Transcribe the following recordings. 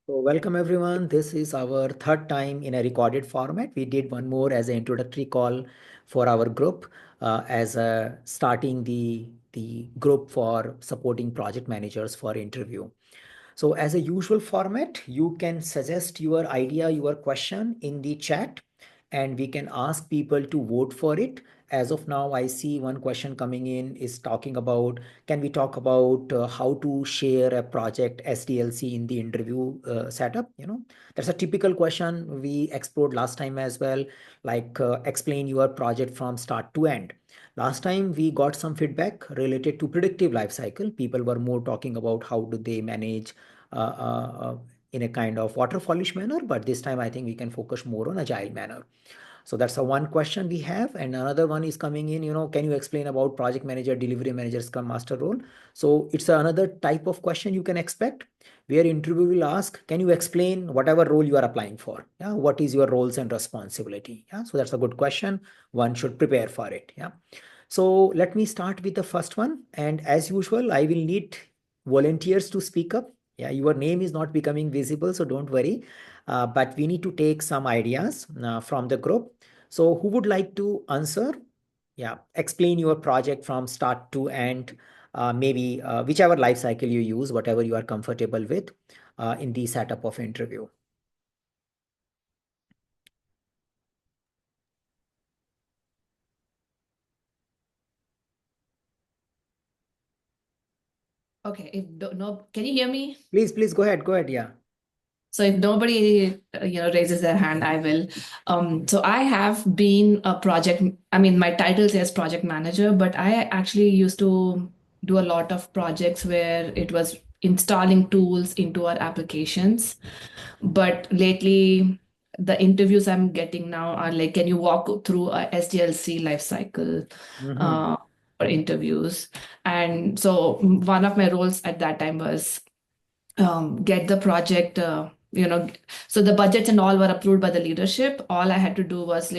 So welcome everyone. This is our third time in a recorded format. We did one more as an introductory call for our group as starting the group for supporting project managers for interview. So as a usual format, you can suggest your idea, your question in the chat, and we can ask people to vote for it. As of now, I see one question coming in is talking about, can we talk about how to share a project SDLC in the interview setup? That's a typical question we explored last time as well, like explain your project from start to end. Last time we got some feedback related to predictive life cycle. People were more talking about how do they manage uh, uh, in a kind of waterfallish manner, but this time I think we can focus more on agile manner. So that's the one question we have. And another one is coming in, can you explain about project manager, delivery manager, scrum master role? So it's another type of question you can expect where interview will ask, can you explain whatever role you are applying for? Yeah. What is your roles and responsibility? Yeah. So that's a good question. One should prepare for it. Yeah. So let me start with the first one. And as usual, I will need volunteers to speak up. Yeah, your name is not becoming visible, so don't worry. But we need to take some ideas from the group. So who would like to answer? Yeah, explain your project from start to end, maybe whichever life cycle you use, whatever you are comfortable with in the setup of interview. Okay, if no, can you hear me? Please go ahead. Go ahead. Yeah. So if nobody, raises their hand, I will. So I have been a project, I mean, my title says project manager, but I actually used to do a lot of projects where it was installing tools into our applications. But lately, the interviews I'm getting now are like, can you walk through a SDLC lifecycle Mm-hmm. uh, for interviews? And so one of my roles at that time was get the project so the budgets and all were approved by the leadership. All I had to do was,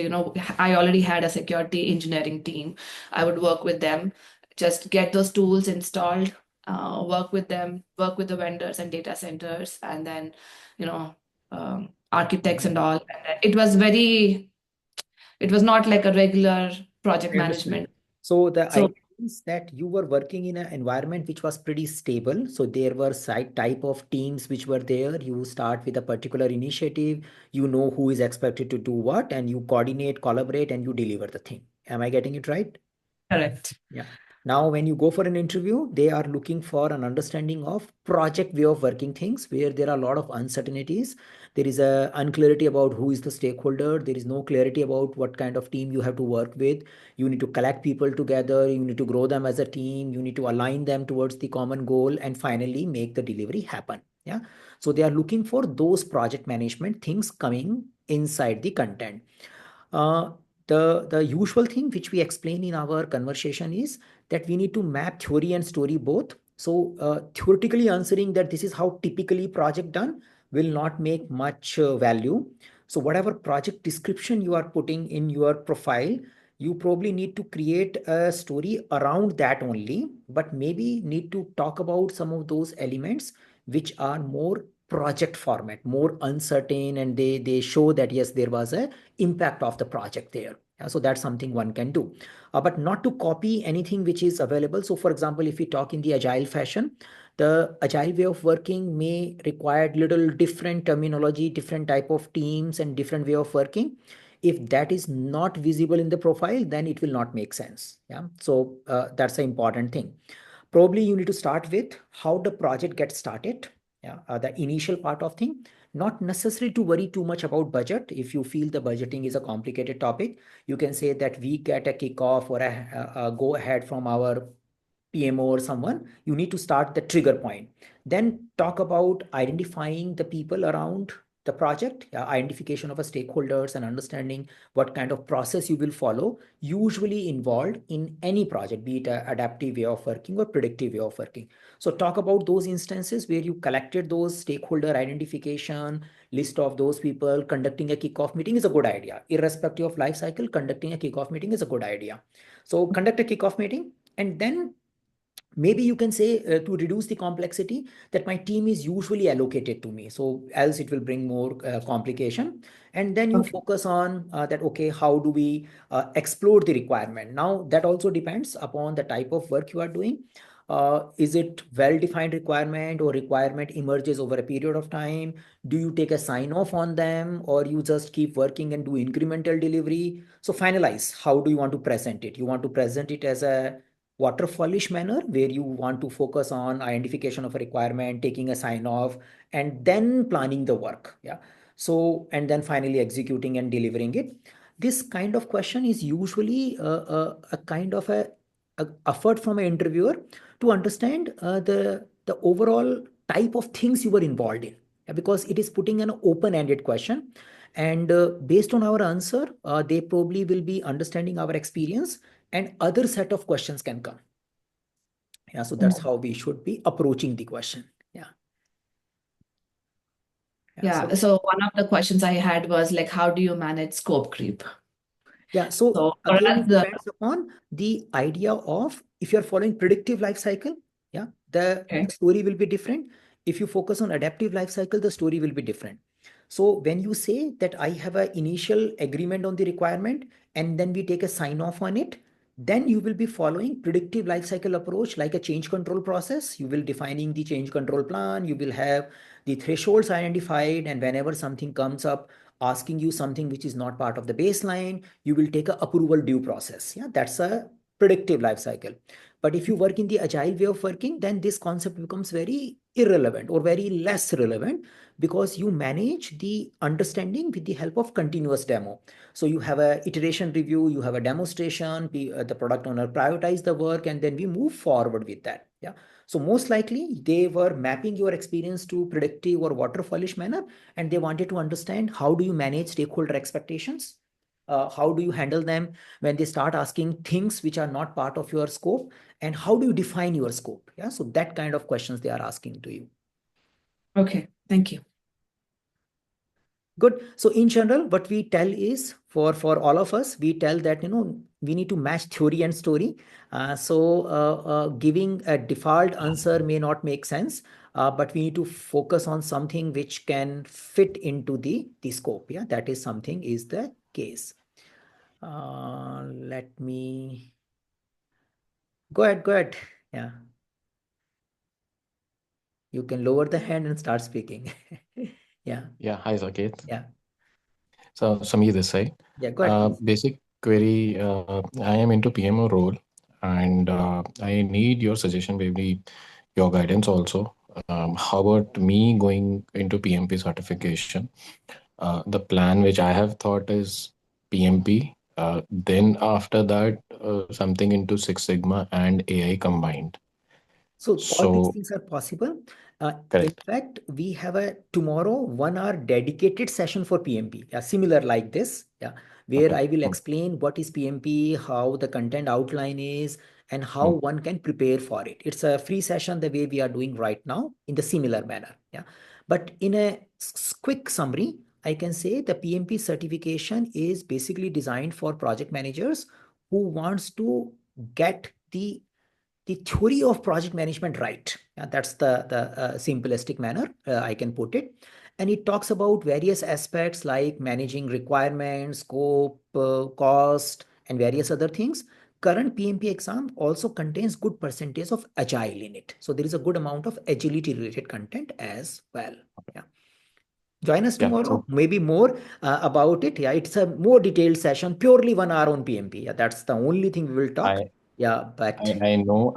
I already had a security engineering team. I would work with them, just get those tools installed, work with them, work with the vendors and data centers, and then you know architects and all. And it was not like a regular project I understand. management. So the So idea is that you were working in an environment which was pretty stable. So there were site type of teams which were there. You start with a particular initiative, you know who is expected to do what, and you coordinate, collaborate, and you deliver the thing. Am I getting it right? correct. Yeah. Now, when you go for an interview, they are looking for an understanding of project way of working things where there are a lot of uncertainties. There is a unclarity about who is the stakeholder. There is no clarity about what kind of team you have to work with. You need to collect people together. You need to grow them as a team. You need to align them towards the common goal and finally make the delivery happen. Yeah. So they are looking for those project management things coming inside the content. Uh, the usual thing which we explain in our conversation is that we need to map theory and story both. So theoretically answering that this is how typically project done will not make much value. So whatever project description you are putting in your profile, you probably need to create a story around that only, but maybe need to talk about some of those elements which are more project format, more uncertain, and they show that yes, there was a impact of the project there. Yeah, so that's something one can do, but not to copy anything which is available. So for example, if we talk in the agile fashion, the agile way of working may require little different terminology, different type of teams and different way of working. If that is not visible in the profile, then it will not make sense. Yeah, so that's an important thing. Probably you need to start with how the project gets started. Yeah, the initial part of thing, not necessary to worry too much about budget. If you feel the budgeting is a complicated topic, you can say that we get a kickoff or a go ahead from our PMO or someone. You need to start the trigger point. Then talk about identifying the people around the project, identification of a stakeholders and understanding what kind of process you will follow, usually involved in any project, be it a adaptive way of working or predictive way of working. So talk about those instances where you collected those stakeholder identification, list of those people. Conducting a kickoff meeting is a good idea. Irrespective of life cycle, conducting a kickoff meeting is a good idea. So conduct a kickoff meeting and then Maybe you can say to reduce the complexity that my team is usually allocated to me, so else it will bring more complication. And then you Okay. focus on that, okay, how do we explore the requirement? Now that also depends upon the type of work you are doing. Is it well defined requirement, or requirement emerges over a period of time? Do you take a sign off on them, or you just keep working and do incremental delivery? So finalize, how do you want to present it? You want to present it as a waterfallish manner where you want to focus on identification of a requirement, taking a sign off, and then planning the work. Yeah. So, and then finally executing and delivering it. This kind of question is usually a kind of a effort from an interviewer to understand the overall type of things you were involved in. Yeah, because it is putting an open-ended question, and based on our answer, they probably will be understanding our experience, and other set of questions can come. Yeah, so that's how we should be approaching the question. Yeah. Yeah. Yeah. So So one of the questions I had was like, how do you manage scope creep? yeah, so So for again, us, it depends upon the idea of if you're following predictive life cycle, yeah, the okay. story will be different. If you focus on adaptive life cycle, the story will be different. So when you say that I have an initial agreement on the requirement and then we take a sign off on it, then you will be following predictive life cycle approach like a change control process. You will defining the change control plan, you will have the thresholds identified, and whenever something comes up asking you something which is not part of the baseline, you will take a approval due process. Yeah, that's a predictive life cycle. But if you work in the agile way of working, then this concept becomes very irrelevant or very less relevant, because you manage the understanding with the help of continuous demo. So you have a iteration review, you have a demonstration, the product owner prioritize the work, and then we move forward with that. Yeah. So most likely they were mapping your experience to predictive or waterfallish manner, and they wanted to understand how do you manage stakeholder expectations, how do you handle them when they start asking things which are not part of your scope, and how do you define your scope. Yeah, so that kind of questions they are asking to you. Okay. Thank you. Good. So in general, what we tell is for all of us, we tell that we need to match theory and story. Giving a default answer may not make sense, but we need to focus on something which can fit into the scope. Yeah, that is something is the case. Let me go ahead. Go ahead. Yeah, you can lower the hand and start speaking. Yeah. Yeah, hi Saket. Yeah. So Samir this side. Yeah. Go ahead, please. Basic query. I am into PMO role, and I need your suggestion, maybe your guidance also. How about me going into PMP certification? The plan which I have thought is PMP. Then after that, something into Six Sigma and AI combined. So all these So things are possible. In correct. fact, we have a tomorrow 1 hour dedicated session for PMP. Yeah, similar like this. Yeah, where Okay. I will explain what is PMP, how the content outline is, and how Mm. one can prepare for it. It's a free session the way we are doing right now in the similar manner. Yeah, but in a quick summary, I can say the PMP certification is basically designed for project managers who wants to get the theory of project management right. That's the simplistic manner I can put it. And it talks about various aspects like managing requirements, scope, cost, and various other things. Current PMP exam also contains good percentage of agile in it. So there is a good amount of agility related content as well. Yeah. Join us Yeah. tomorrow, So maybe more about it. Yeah, it's a more detailed session, purely 1 hour on PMP. Yeah, that's the only thing we will talk. I Yeah, but I know.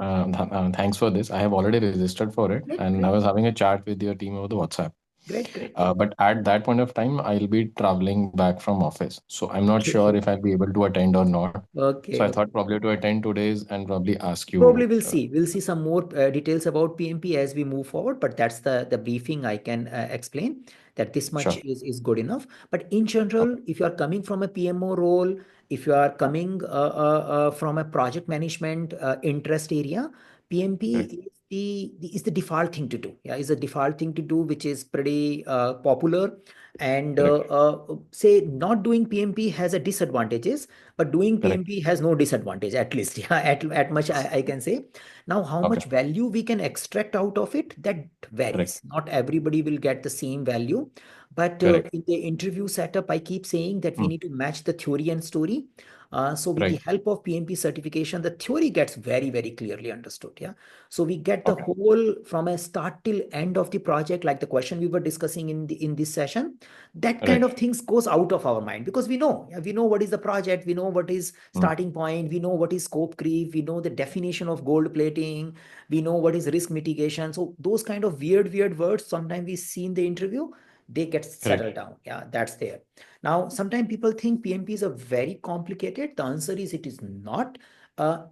Thanks for this. I have already registered for it, great, and I great. was having a chat with your team over the WhatsApp. Great, great. But at that point of time, I'll be traveling back from office, so I'm not sure Okay. if I'll be able to attend or not. So I Okay. thought probably to attend today's and probably ask Probably you. we'll see. We'll see some more details about PMP as we move forward, but that's the briefing I can explain that this much Sure. is good enough. But in general, Okay. if you are coming from a PMO role, if you are coming from a project management interest area, PMP Correct. is is the default thing to do. Yeah, is a default thing to do, which is pretty popular. And Correct. say not doing PMP has a disadvantages, but doing Correct. PMP has no disadvantage, at least. Yeah, at much I can say. Now, how much Okay. value we can extract out of it, that Correct. varies. Not everybody will get the same value. But Correct. in the interview setup, I keep saying that we Mm. need to match the theory and story. So with the Right. help of PMP certification, the theory gets very, very clearly understood. Yeah. So we get the Okay. whole from a start till end of the project, like the question we were discussing in this session. That kind Right. of things goes out of our mind because we know, yeah, we know what is the project, we know what is Mm. starting point, we know what is scope creep, we know the definition of gold plating, we know what is risk mitigation. So those kind of weird words, sometimes we see in the interview, they get settled Correct. down. Yeah, that's there. Now, sometimes people think PMP is a very complicated. The answer is it is not.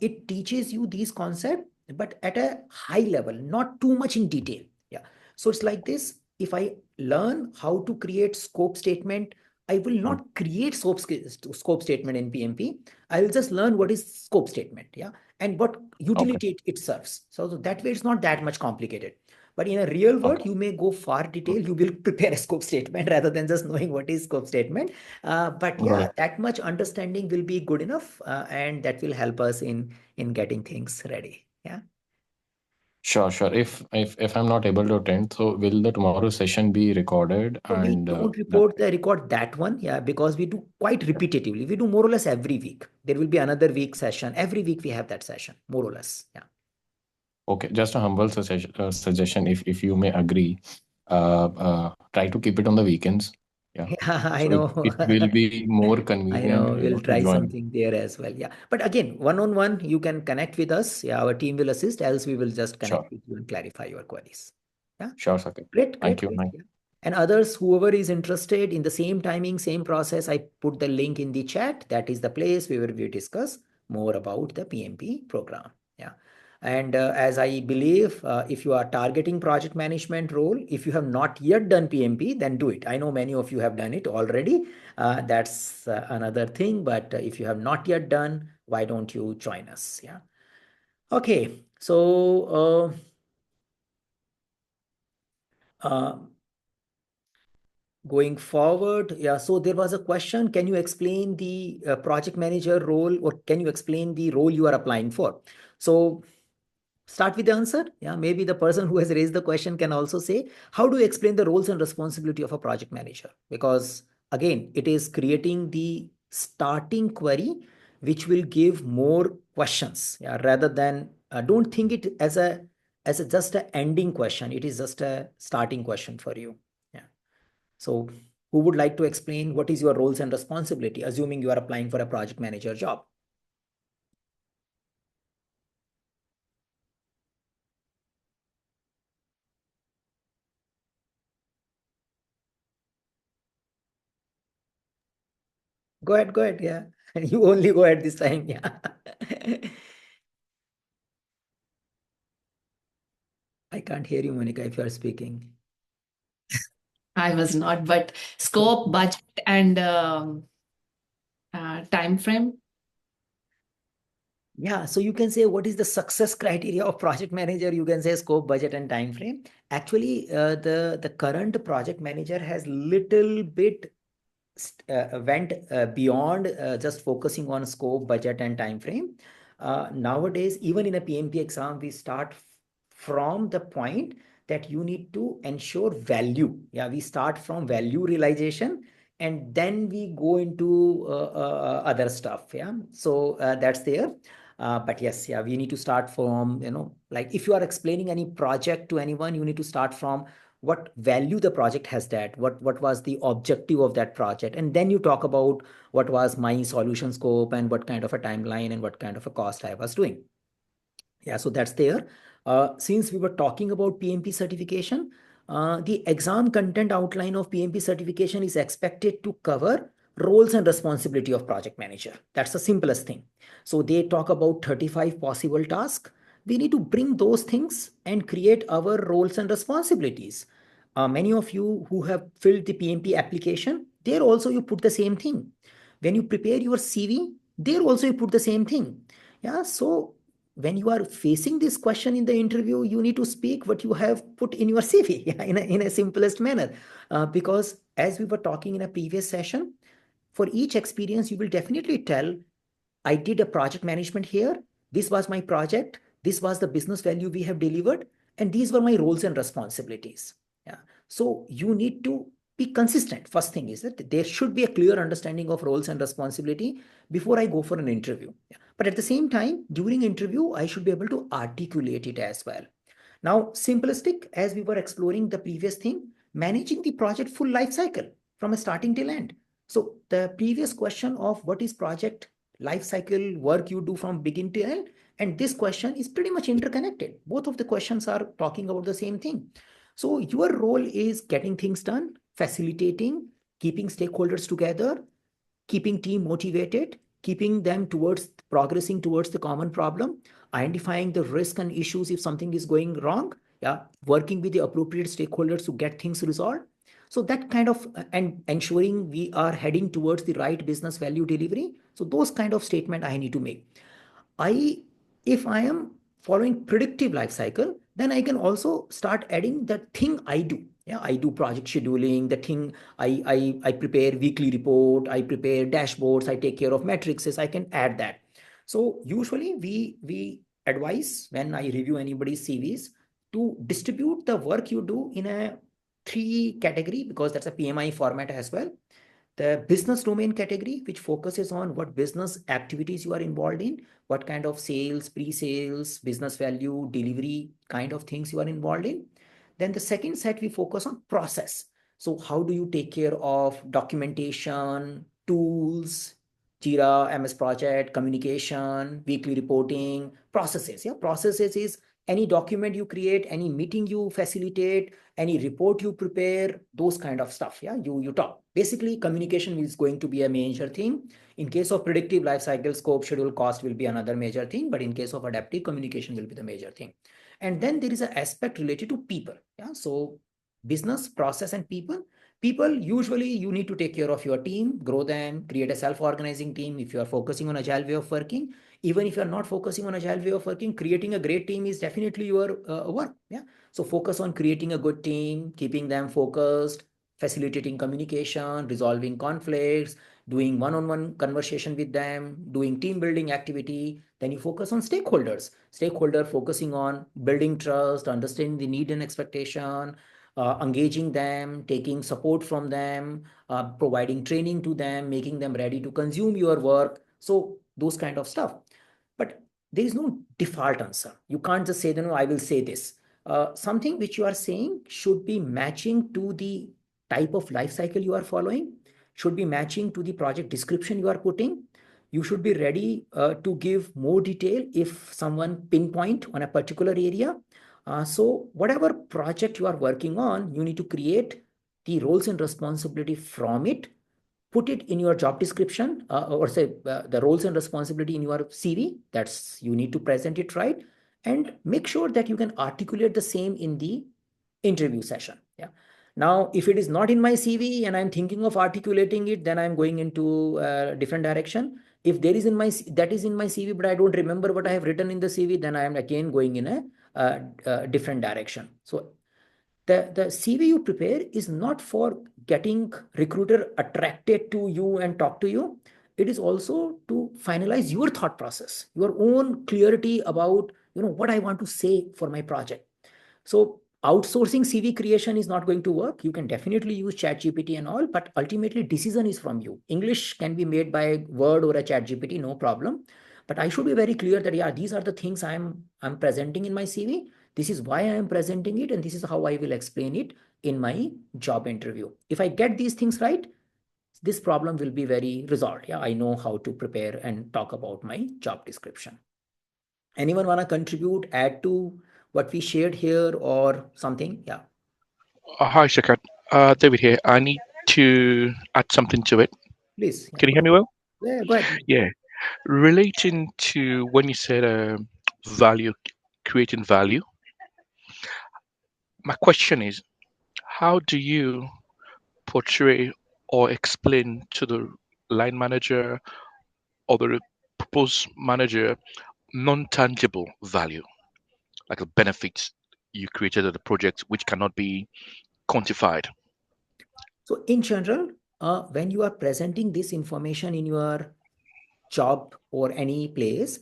It teaches you these concepts, but at a high level, not too much in detail. Yeah. So it's like this. If I learn how to create scope statement, I will Mm. not create scope statement in PMP. I will just learn what is scope statement. Yeah. And what Okay. utility it serves. So that way it's not that much complicated. But in a real world, Okay. you may go far Mm. detail. You will prepare a scope statement rather than just knowing what is scope statement. But Got yeah, it. that much understanding will be good enough, and that will help us in getting things ready. Yeah. Sure, sure. If I'm not able to attend, so will the tomorrow session be recorded So we and don't that record that one, yeah, because we do quite repetitively. We do more or less every week. There will be another week session. Every week we have that session, more or less. Yeah. okay, just a humble suggestion if you may agree, try to keep it on the weekends. Yeah. Yeah, I So know. it will be more I convenient, know. We'll to try join. something there as well. Yeah. But again, one on one, you can connect with us. Yeah, our team will assist, else we will just Sure. connect with you and clarify your queries. Yeah. Sure, Saket. Great, Thank great, you. great. Yeah. And others, whoever is interested in the same timing, same process, I put the link in the chat. That is the place where we discuss more about the PMP program. Yeah. And as I believe, if you are targeting project management role, if you have not yet done PMP, then do it. I know many of you have done it already. That's another thing. But if you have not yet done, why don't you join us? Yeah. Okay. So going forward, yeah, so there was a question, can you explain the project manager role, or can you explain the role you are applying for? So start with the answer. Yeah, maybe the person who has raised the question can also say, how do you explain the roles and responsibility of a project manager? Because again, it is creating the starting query, which will give more questions. Yeah, rather than don't think it as a just a ending question. It is just a starting question for you. Yeah. So who would like to explain what is your roles and responsibility, assuming you are applying for a project manager job? Go ahead, go ahead. Yeah. You only go ahead this time. Yeah. I can't hear you, Monica, if you are speaking. I was not, but scope, budget, and time frame. Yeah, so you can say what is the success criteria of project manager? You can say scope, budget, and time frame. Actually, the current project manager has little bit went beyond just focusing on scope, budget, and time frame. Nowadays, even in a PMP exam, we start from the point that you need to ensure value. Yeah, we start from value realization, and then we go into other stuff. Yeah, so that's there. But yes, yeah, we need to start from, like if you are explaining any project to anyone, you need to start from what value the project has, that what was the objective of that project, and then you talk about what was my solution scope and what kind of a timeline and what kind of a cost I was doing. Yeah, so that's there. Since we were talking about PMP certification, the exam content outline of PMP certification is expected to cover roles and responsibility of project manager. That's the simplest thing. So they talk about 35 possible tasks. We need to bring those things and create our roles and responsibilities. Many of you who have filled the PMP application, there also you put the same thing. When you prepare your CV, there also you put the same thing. Yeah, so when you are facing this question in the interview, you need to speak what you have put in your CV in a simplest manner. Because as we were talking in a previous session, for each experience, you will definitely tell, I did a project management here. This was my project. This was the business value we have delivered. And these were my roles and responsibilities. Yeah. So you need to be consistent. First thing is that there should be a clear understanding of roles and responsibility before I go for an interview. Yeah. But at the same time, during interview, I should be able to articulate it as well. Now, simplistic, as we were exploring the previous thing, managing the project full life cycle from a starting till end. So the previous question of what is project life cycle work you do from begin to end, and this question is pretty much interconnected. Both of the questions are talking about the same thing. So your role is getting things done, facilitating, keeping stakeholders together, keeping team motivated, keeping them towards progressing towards the common problem, identifying the risk and issues if something is going wrong, yeah, working with the appropriate stakeholders to get things resolved. So that kind of, and ensuring we are heading towards the right business value delivery. So those kind of statement I need to make. I, if I am following predictive life cycle, then I can also start adding the thing I do. Yeah, I do project scheduling, the thing I prepare weekly report, I prepare dashboards, I take care of matrices, I can add that. So usually we advise when I review anybody's CVs to distribute the work you do in a 3 category, because that's a PMI format as well. The business domain category, which focuses on what business activities you are involved in, what kind of sales, pre-sales, business value, delivery kind of things you are involved in. Then the second set, we focus on process. So how do you take care of documentation, tools, Jira, MS Project, communication, weekly reporting, processes. Yeah, processes is any document you create, any meeting you facilitate, any report you prepare, those kind of stuff. Yeah, you talk. Basically, communication is going to be a major thing. In case of predictive life cycle, scope, schedule, cost will be another major thing. But in case of adaptive, communication will be the major thing. And then there is an aspect related to people. Yeah, so business, process, and people. People, usually you need to take care of your team, grow them, create a self-organizing team. If you are focusing on agile way of working, even if you're not focusing on agile way of working, creating a great team is definitely your work. Yeah. So focus on creating a good team, keeping them focused, facilitating communication, resolving conflicts, doing one-on-one conversation with them, doing team building activity. Then you focus on stakeholders. Stakeholder focusing on building trust, understanding the need and expectation, engaging them, taking support from them, providing training to them, making them ready to consume your work. So those kind of stuff. But there is no default answer. You can't just say, no, I will say this. Something which you are saying should be matching to the type of life cycle you are following, should be matching to the project description you are putting. You should be ready to give more detail if someone pinpoint on a particular area. So whatever project you are working on, you need to create the roles and responsibility from it, put it in your job description, or say the roles and responsibility in your CV. That's, you need to present it right, and make sure that you can articulate the same in the interview session. Yeah. Now, if it is not in my CV and I'm thinking of articulating it, then I'm going into a different direction. If there is in my, that is in my CV, but I don't remember what I have written in the CV, then I am again going in a different direction. So the CV you prepare is not for getting recruiter attracted to you and talk to you. It is also to finalize your thought process, your own clarity about, what I want to say for my project. So outsourcing CV creation is not going to work. You can definitely use ChatGPT and all, but ultimately decision is from you. English can be made by Word or a ChatGPT, no problem. But I should be very clear that, yeah, these are the things I'm presenting in my CV. This is why I am presenting it, and this is how I will explain it in my job interview. If I get these things right, this problem will be very resolved. Yeah, I know how to prepare and talk about my job description. Anyone want to contribute, add to what we shared here or something? Yeah, Hi, Shakat. David here. I need to add something to it. please. Yeah, Can you hear me well? yeah, go ahead. Yeah. Relating to when you said value, creating value, my question is, how do you portray or explain to the line manager or the proposed manager non-tangible value, like the benefits you created of the project, which cannot be quantified. So in general, when you are presenting this information in your job or any place,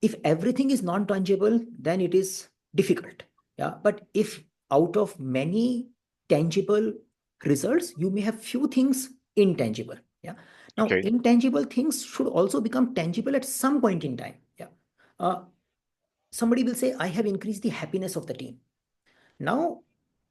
if everything is non-tangible, then it is difficult. Yeah. But if out of many tangible results, you may have few things intangible. Yeah. Now, Okay, intangible things should also become tangible at some point in time. Yeah. Uh, Somebody will say, I have increased the happiness of the team. Now,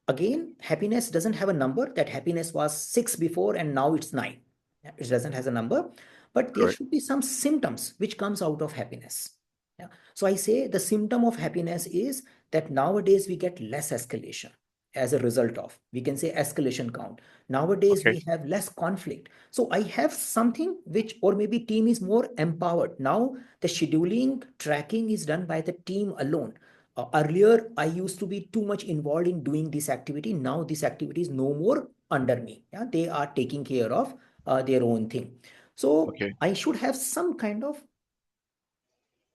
again, happiness doesn't have a number. That happiness was 6 before and now it's 9. Yeah, it doesn't has a number, but there correct. should be some symptoms which comes out of happiness. Yeah. So I say the symptom of happiness is that nowadays we get less escalation as a result of, we can say, escalation count. Nowadays Okay, we have less conflict. So I have something which, or maybe team is more empowered. Now the scheduling tracking is done by the team alone. Earlier, I used to be too much involved in doing this activity. Now, this activity is no more under me. Yeah, they are taking care of their own thing. So okay. I should have some kind of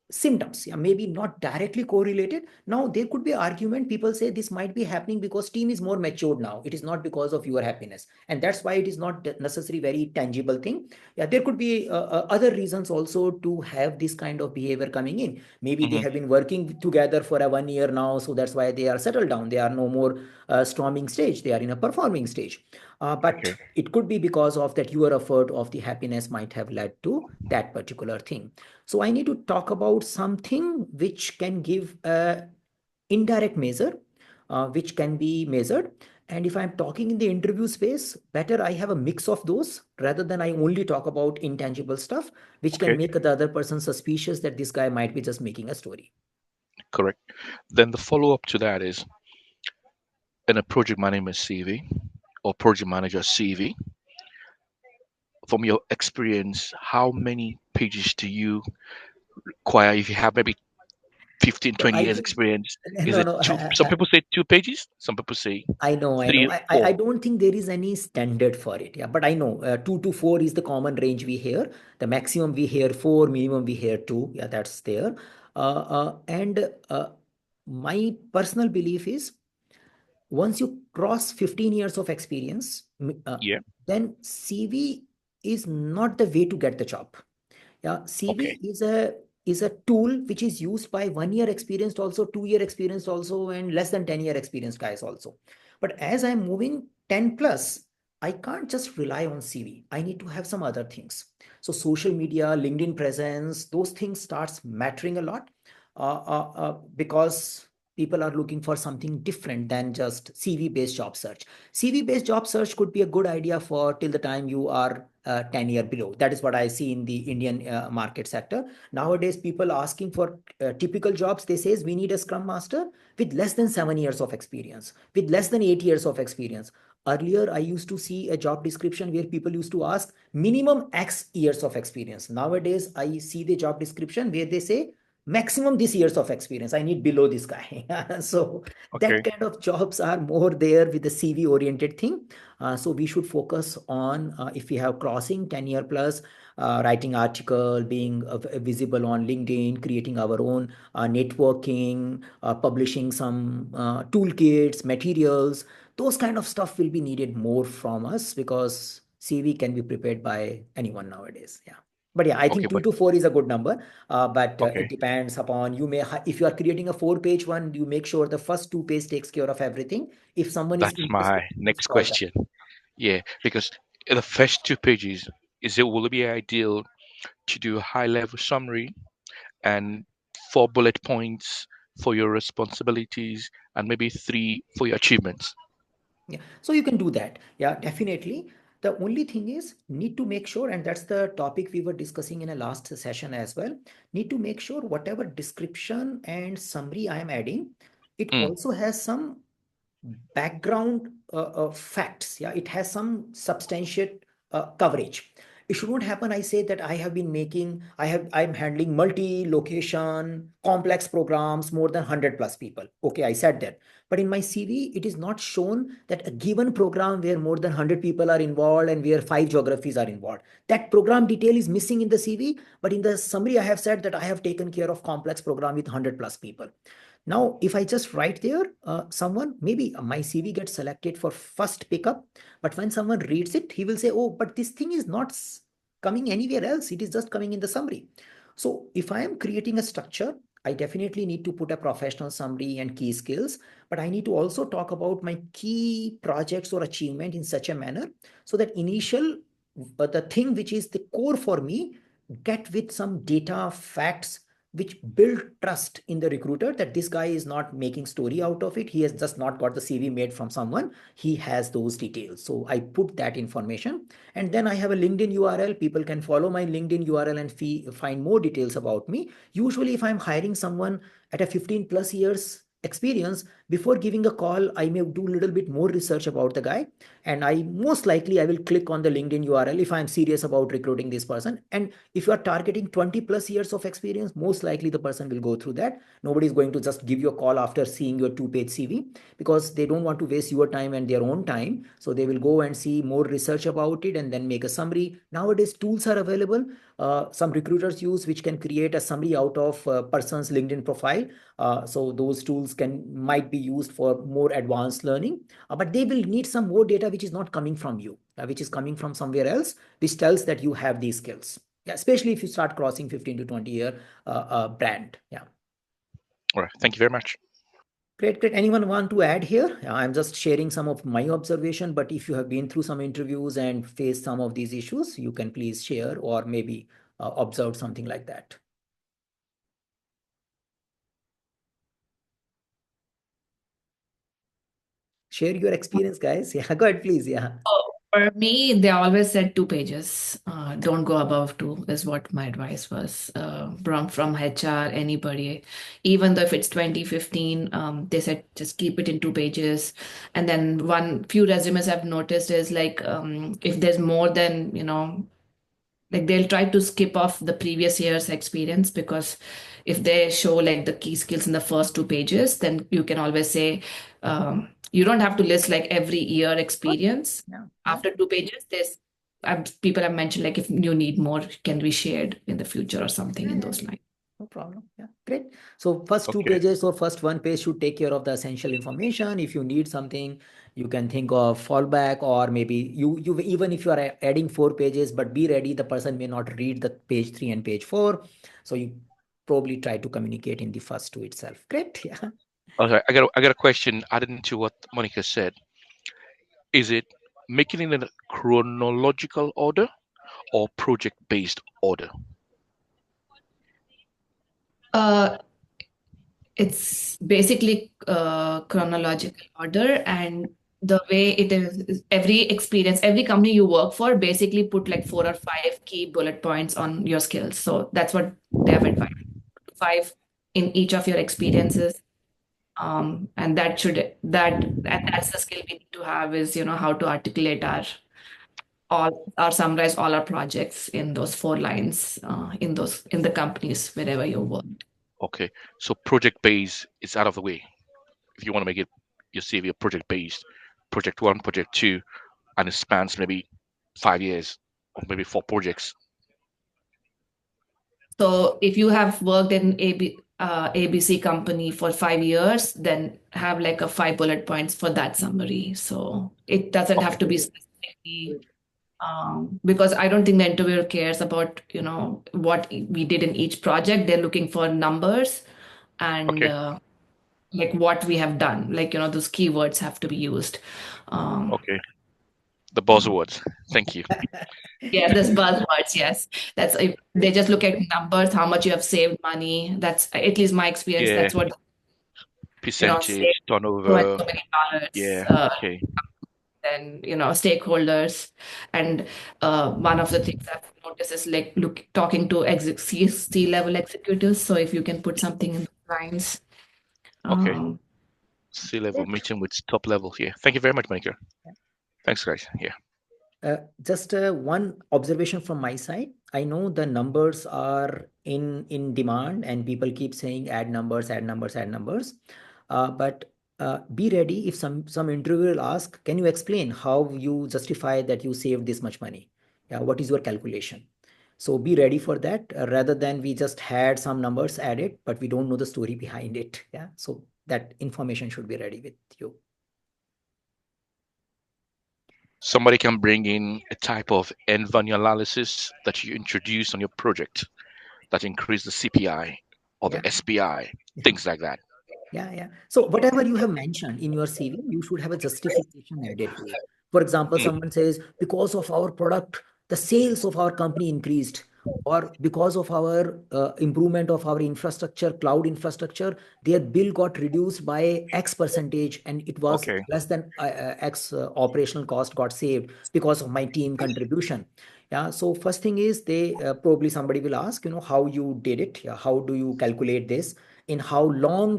symptoms. Yeah, maybe not directly correlated. Now there could be argument, people say this might be happening because team is more matured now, it is not because of your happiness, and that's why it is not necessarily very tangible thing. Yeah, there could be other reasons also to have this kind of behavior coming in. Maybe they Hmm. have been working together for a 1 year now, so that's why they are settled down, they are no more storming stage, they are in a performing stage. But Okay, it could be because of that your effort of the happiness might have led to that particular thing. So I need to talk about something which can give a indirect measure, which can be measured. And if I'm talking in the interview space, better I have a mix of those rather than I only talk about intangible stuff, which can okay, make the other person suspicious that this guy might be just making a story. correct. Then the follow-up to that is in a project management CV or project manager CV, from your experience, how many pages do you require if you have maybe 15, So 20 I years think, experience? Is no, it no, two? Some people say 2 pages, some people say I know. three, I four. don't think there is any standard for it. Yeah, but I know 2 to 4 is the common range we hear. The maximum we hear 4, minimum we hear 2. Yeah, that's there. And my personal belief is once you cross 15 years of experience, Yeah. then CV is not the way to get the job. Yeah, Okay. CV is a tool which is used by 1 year experienced also, 2 year experienced also, and less than 10-year experienced guys also. But as I'm moving 10 plus, I can't just rely on CV. I need to have some other things. So social media, LinkedIn presence, those things starts mattering a lot because people are looking for something different than just CV based job search. CV based job search could be a good idea for till the time you are 10-year below. That is what I see in the Indian market sector. Nowadays, people asking for typical jobs, they says we need a scrum master with less than 7 years of experience, with less than 8 years of experience. Earlier, I used to see a job description where people used to ask minimum X years of experience. Nowadays, I see the job description where they say maximum this years of experience. I need below this guy. So that Okay. kind of jobs are more there with the CV oriented thing. So we should focus on if we have crossing 10-year plus, writing article, being visible on LinkedIn, creating our own networking, publishing some toolkits, materials. Those kind of stuff will be needed more from us because CV can be prepared by anyone nowadays. Yeah. But yeah, I Okay. think two But to four is a good number. But it okay. depends upon you may if you are creating a 4 page one, you make sure the first 2 page takes care of everything. If someone is That's interested, my you next scroll down. question. Yeah, because in the first 2 pages, will it be ideal to do a high level summary and 4 bullet points for your responsibilities and maybe three for your achievements? Yeah, so you can do that. Yeah, definitely. The only thing is need to make sure, and that's the topic we were discussing in a last session as well. Need to make sure whatever description and summary I am adding, it Mm, also has some background facts. Yeah, it has some substantiate coverage. It shouldn't happen. I say that I'm handling multi-location, complex programs, more than 100 plus people. Okay, I said that. But in my CV, it is not shown that a given program where more than 100 people are involved and where 5 geographies are involved. That program detail is missing in the CV, but in the summary, I have said that I have taken care of complex program with 100 plus people. Now, if I just write there, someone, maybe my CV gets selected for first pickup, but when someone reads it, he will say, oh, but this thing is not coming anywhere else. It is just coming in the summary. So if I am creating a structure, I definitely need to put a professional summary and key skills, but I need to also talk about my key projects or achievement in such a manner so that the thing which is the core for me, get with some data, facts, which build trust in the recruiter that this guy is not making story out of it. He has just not got the CV made from someone. He has those details. So I put that information, and then I have a LinkedIn URL. People can follow my LinkedIn URL and find more details about me. Usually if I'm hiring someone at a 15 plus years experience, before giving a call, I may do a little bit more research about the guy. And I will click on the LinkedIn URL if I'm serious about recruiting this person. And if you are targeting 20 plus years of experience, most likely the person will go through that. Nobody is going to just give you a call after seeing your 2-page CV, because they don't want to waste your time and their own time. So they will go and see more research about it and then make a summary. Nowadays, tools are available. Some recruiters use which can create a summary out of a person's LinkedIn profile. So those tools might be used for more advanced learning, but they will need some more data which is not coming from you, which is coming from somewhere else, which tells that you have these skills. Yeah, especially if you start crossing 15 to 20 year brand. Yeah. All right. Thank you very much. Great, great. Anyone want to add here? I'm just sharing some of my observation, but if you have been through some interviews and faced some of these issues, you can please share or maybe observe something like that. Share your experience, guys. Yeah, go ahead, please. Yeah. For me, they always said 2 pages. Don't go above 2 is what my advice was from HR, anybody. Even though if it's 2015, they said just keep it in 2 pages. And then few resumes I've noticed is like if there's more than, like they'll try to skip off the previous year's experience, because if they show like the key skills in the first 2 pages, then you can always say you don't have to list like every year experience. Yeah. After 2 pages, people have mentioned like if you need more, can be shared in the future or something in those lines. No problem. Yeah, great. So first 2 pages or first 1 page should take care of the essential information. If you need something, you can think of fallback, or maybe you even if you are adding 4 pages, but be ready, the person may not read the page 3 and page 4. So you probably try to communicate in the first 2 itself. Great. Yeah. Okay, I got a question adding to what Monica said. Is it making it in a chronological order or project-based order? It's basically chronological order, and the way it is every company you work for basically put like 4 or 5 key bullet points on your skills. So that's what they have advised. 5 in each of your experiences. And that's the skill we need to have, is how to articulate or summarize all our projects in those 4 lines in the companies wherever you work. Okay, so project-based is out of the way. If you want to make it your CV a project-based, project 1, project 2, and it spans maybe 5 years or maybe 4 projects. So if you have worked in ABC company for 5 years, then have like a 5 bullet points for that summary. So it doesn't have to be specifically, because I don't think the interviewer cares about, what we did in each project. They're looking for numbers and like what we have done. Like, those keywords have to be used. Okay, the buzzwords. Thank you. Yeah, there's buzzwords. Yes, they just look at numbers, how much you have saved money. That's at least my experience. Yeah. That's what Percentage, saved turnover. so many dollars. Yeah. Okay. And stakeholders. And one of the things I've noticed is like talking to C-level executives. So if you can put something in the lines. Okay. C-level meeting with top level. Yeah. Thank you very much, Monica. Thanks, guys. Yeah. Just one observation from my side. I know the numbers are in demand, and people keep saying add numbers, add numbers, add numbers. But be ready if some interviewer will ask, can you explain how you justify that you saved this much money? Yeah, what is your calculation? So be ready for that, rather than we just had some numbers added, but we don't know the story behind it. Yeah, so that information should be ready with you. Somebody can bring in a type of end value analysis that you introduce on your project that increase the CPI or Yeah. the SPI, things like that. Yeah. So whatever you have mentioned in your CV, you should have a justification added to it. For example, someone says, because of our product, the sales of our company increased, or because of our improvement of our infrastructure, cloud infrastructure, their bill got reduced by X percentage, and it was Okay. less than X operational cost got saved because of my team contribution. Yeah. So first thing is, they probably somebody will ask, how you did it. Yeah, how do you calculate this? In how long,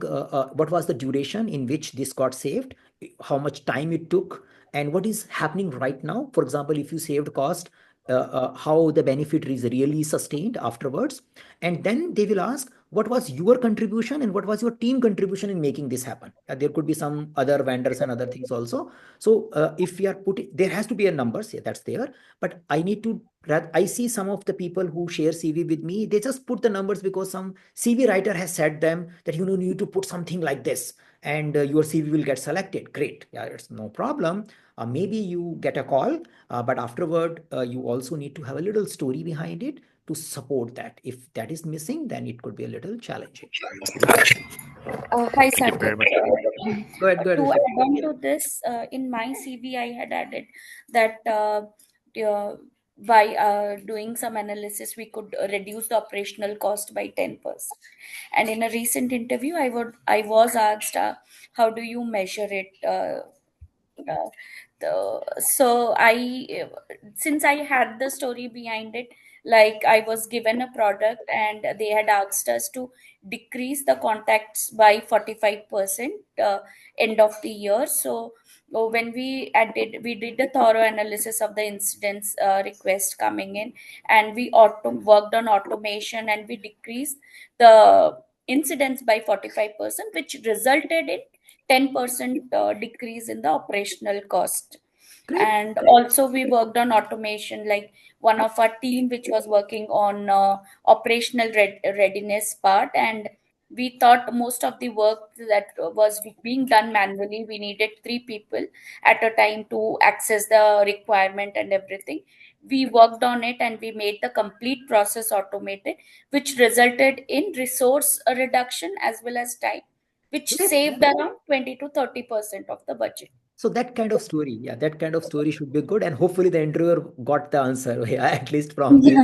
what was the duration in which this got saved, how much time it took, and what is happening right now. For example, if you saved cost, how the benefit is really sustained afterwards. And then they will ask, what was your contribution and what was your team contribution in making this happen. There could be some other vendors and other things also. So if we are putting, there has to be a numbers, yeah, that's there. But I see some of the people who share CV with me, they just put the numbers because some CV writer has said them that you need to put something like this, and your CV will get selected. Great, yeah, it's no problem. Maybe you get a call, but afterward, you also need to have a little story behind it to support that. If that is missing, then it could be a little challenging. Hi, Thank you very Satyam. much. Go ahead, To Rishit. add on to this, in my CV, I had added that by doing some analysis, we could reduce the operational cost by 10%. And in a recent interview, I was asked, how do you measure it? Uh, so since I had the story behind it, like I was given a product and they had asked us to decrease the contacts by 45% end of the year. So when we did a thorough analysis of the incidents request coming in, and we worked on automation, and we decreased the incidents by 45%, which resulted in 10% decrease in the operational cost. Great. And also we worked on automation, like one of our team which was working on operational readiness part, and we thought most of the work that was being done manually, we needed 3 people at a time to access the requirement and everything. We worked on it and we made the complete process automated, which resulted in resource reduction as well as time, which Great. saved around 20 to 30% of the budget. So that kind of story, yeah, that kind of story should be good, and hopefully the interviewer got the answer, yeah, at least from this.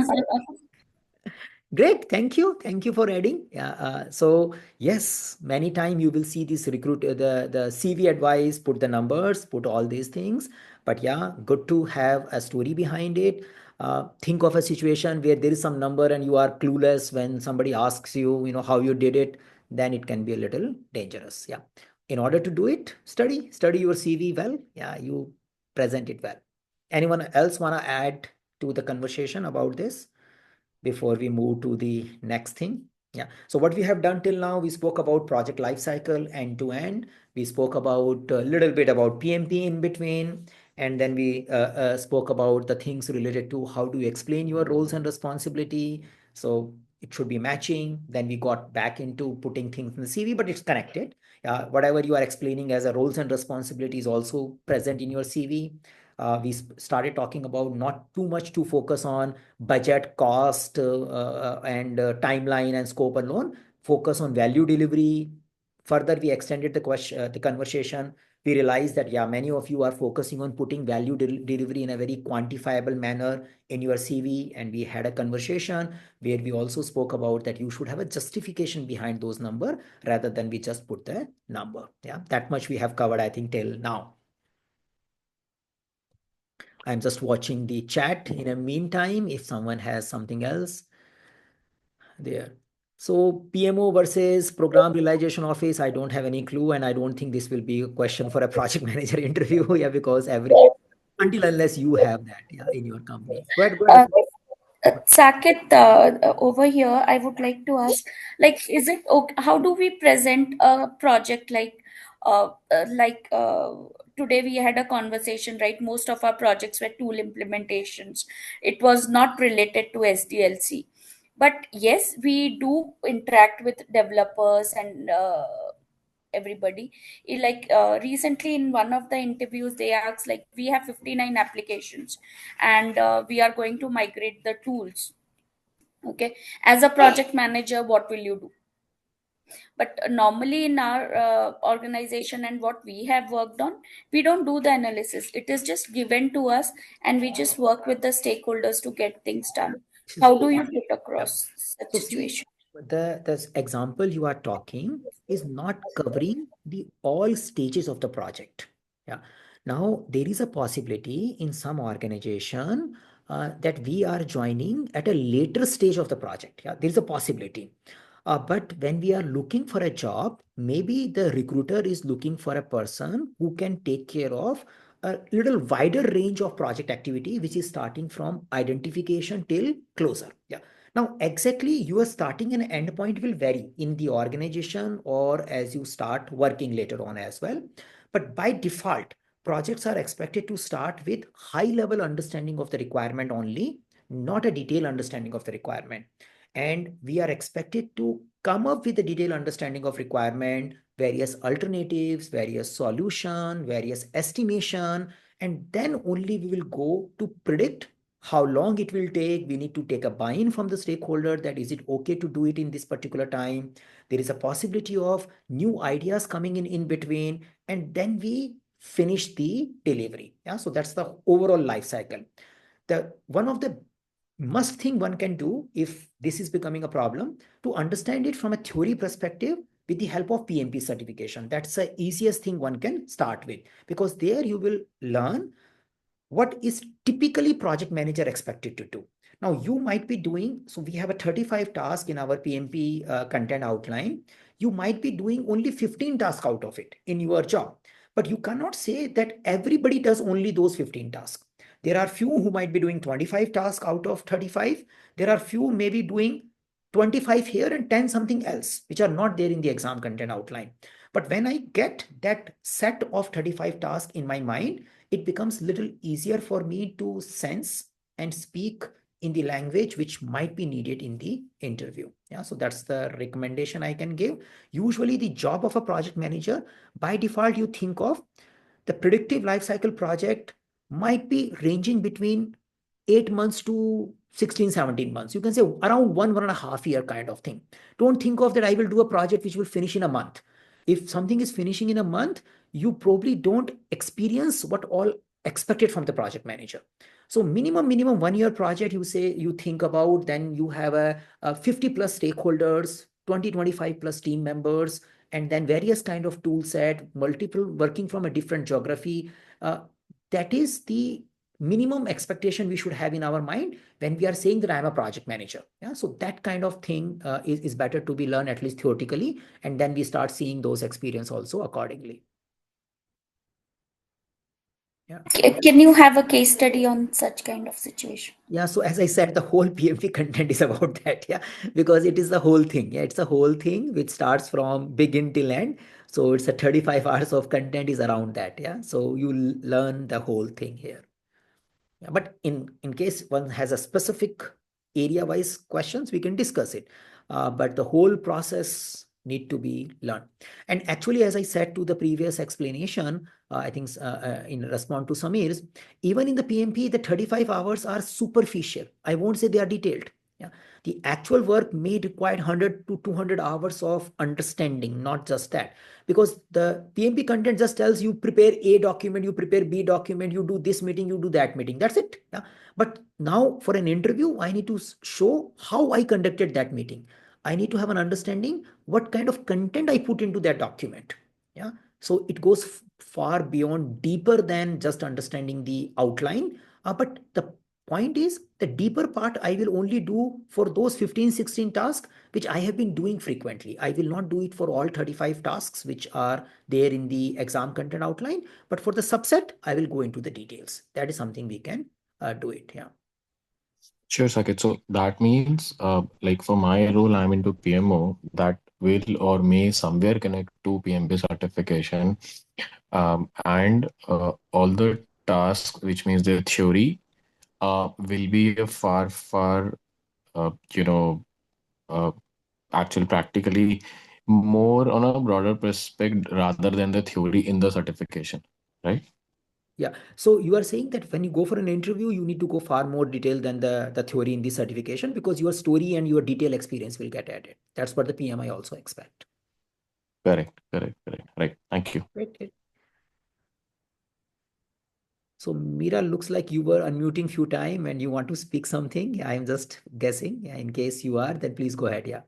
Great, thank you for adding. Yeah, so yes, many time you will see this the CV advice, put the numbers, put all these things. But yeah, good to have a story behind it. Think of a situation where there is some number and you are clueless when somebody asks you, how you did it, then it can be a little dangerous. Yeah. In order to do it, study your CV well. Yeah, you present it well. Anyone else want to add to the conversation about this before we move to the next thing? Yeah. So what we have done till now, we spoke about project lifecycle end to end. We spoke about a little bit about PMP in between. And then we spoke about the things related to how do you explain your roles and responsibility. So it should be matching. Then we got back into putting things in the CV, but it's connected. Whatever you are explaining as a roles and responsibilities also present in your CV. We started talking about not too much to focus on budget, cost, and timeline and scope alone. Focus on value delivery. Further, we extended the conversation. We realized that, yeah, many of you are focusing on putting value delivery in a very quantifiable manner in your CV. And we had a conversation where we also spoke about that you should have a justification behind those number rather than we just put the number. Yeah, that much we have covered, I think, till now. I'm just watching the chat in a meantime if someone has something else there. So PMO versus Program Realization Office, I don't have any clue, and I don't think this will be a question for a project manager interview. Yeah, because until unless you have that, yeah, in your company. Go ahead. Saket, over here, I would like to ask, like, is it okay? How do we present a project uh, uh, like uh, today we had a conversation, right? Most of our projects were tool implementations. It was not related to SDLC, but yes, we do interact with developers and everybody. Recently in one of the interviews, they asked, like, we have 59 applications and we are going to migrate the tools. Okay, as a project manager, what will you do? But normally in our organization and what we have worked on, we don't do the analysis. It is just given to us and we just work with the stakeholders to get things done. How do you put Yeah. across such So see, situation? the example you are talking is not covering the all stages of the project. Yeah. Now there is a possibility in some organization that we are joining at a later stage of the project. Yeah, there is a possibility. But when we are looking for a job, maybe the recruiter is looking for a person who can take care of a little wider range of project activity, which is starting from identification till closure. Yeah. Now, exactly your starting and end point will vary in the organization or as you start working later on as well. But by default, projects are expected to start with high level understanding of the requirement only, not a detailed understanding of the requirement. And we are expected to come up with a detailed understanding of requirement, various alternatives, various solution, various estimation, and then only we will go to predict how long it will take. We need to take a buy-in from the stakeholder that is it okay to do it in this particular time. There is a possibility of new ideas coming in between, and then we finish the delivery. Yeah, so that's the overall life cycle. The one of the must thing one can do if this is becoming a problem to understand it from a theory perspective with the help of PMP certification. That's the easiest thing one can start with, because there you will learn what is typically project manager expected to do. Now you might be doing, so we have a 35 task in our PMP content outline. You might be doing only 15 tasks out of it in your job, but you cannot say that everybody does only those 15 tasks. There are few who might be doing 25 tasks out of 35. There are few maybe doing 25 here and 10 something else, which are not there in the exam content outline. But when I get that set of 35 tasks in my mind, it becomes little easier for me to sense and speak in the language which might be needed in the interview. Yeah, so that's the recommendation I can give. Usually the job of a project manager, by default, you think of the predictive lifecycle project might be ranging between 8 months to 16, 17 months. You can say around 1.5 year kind of thing. Don't think of that I will do a project which will finish in a month. If something is finishing in a month, you probably don't experience what all expected from the project manager. So minimum 1 year project, you say you think about, then you have a 50 plus stakeholders, 20-25 plus team members, and then various kind of tool set, multiple working from a different geography. That is the minimum expectation we should have in our mind when we are saying that I'm a project manager. Yeah, so that kind of thing is better to be learned at least theoretically, and then we start seeing those experience also accordingly. Yeah. Can you have a case study on such kind of situation? Yeah, so as I said, the whole PMP content is about that, yeah, because it is the whole thing. Yeah, it's a whole thing which starts from begin till end. So it's a 35 hours of content is around that, yeah. So you learn the whole thing here. Yeah, but in case one has a specific area wise questions, we can discuss it. But the whole process need to be learned. And actually, as I said to the previous explanation, I think in response to Samir's, even in the PMP, the 35 hours are superficial. I won't say they are detailed. Yeah. The actual work may require 100 to 200 hours of understanding, not just that. Because the PMP content just tells you prepare A document, you prepare B document, you do this meeting, you do that meeting. That's it. Yeah. But now for an interview, I need to show how I conducted that meeting. I need to have an understanding what kind of content I put into that document. Yeah. So it goes far beyond deeper than just understanding the outline. But the Point is, the deeper part I will only do for those 15, 16 tasks, which I have been doing frequently. I will not do it for all 35 tasks, which are there in the exam content outline. But for the subset, I will go into the details. That is something we can do it. Yeah. Sure, Saket. So that means, like for my role, I'm into PMO that will or may somewhere connect to PMP certification. And all the tasks, which means the theory, will be a far, you know, uh, actually practically more on a broader perspective rather than the theory in the certification, right? Yeah. So you are saying that when you go for an interview, you need to go far more detail than the theory in the certification, because your story and your detailed experience will get added. That's what the PMI also expect. Correct. Right. Thank you. Right. So Mira, looks like you were unmuting few time and you want to speak something. I'm just guessing. Yeah, in case you are, then please go ahead. Yeah.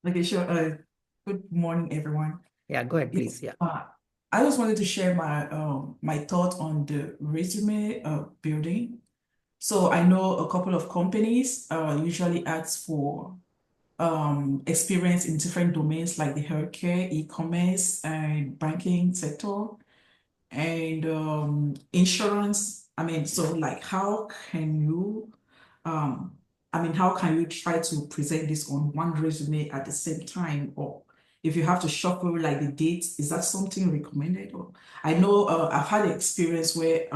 Okay, sure. Good morning, everyone. Yeah, go ahead, please. Yeah. I just wanted to share my thought on the resume building. So I know a couple of companies usually ask for experience in different domains like the healthcare, e-commerce, and banking sector, and insurance. I mean, so like how can you how can you try to present this on one resume at the same time? Or if you have to shuffle like the dates, is that something recommended? Or I know I've had experience where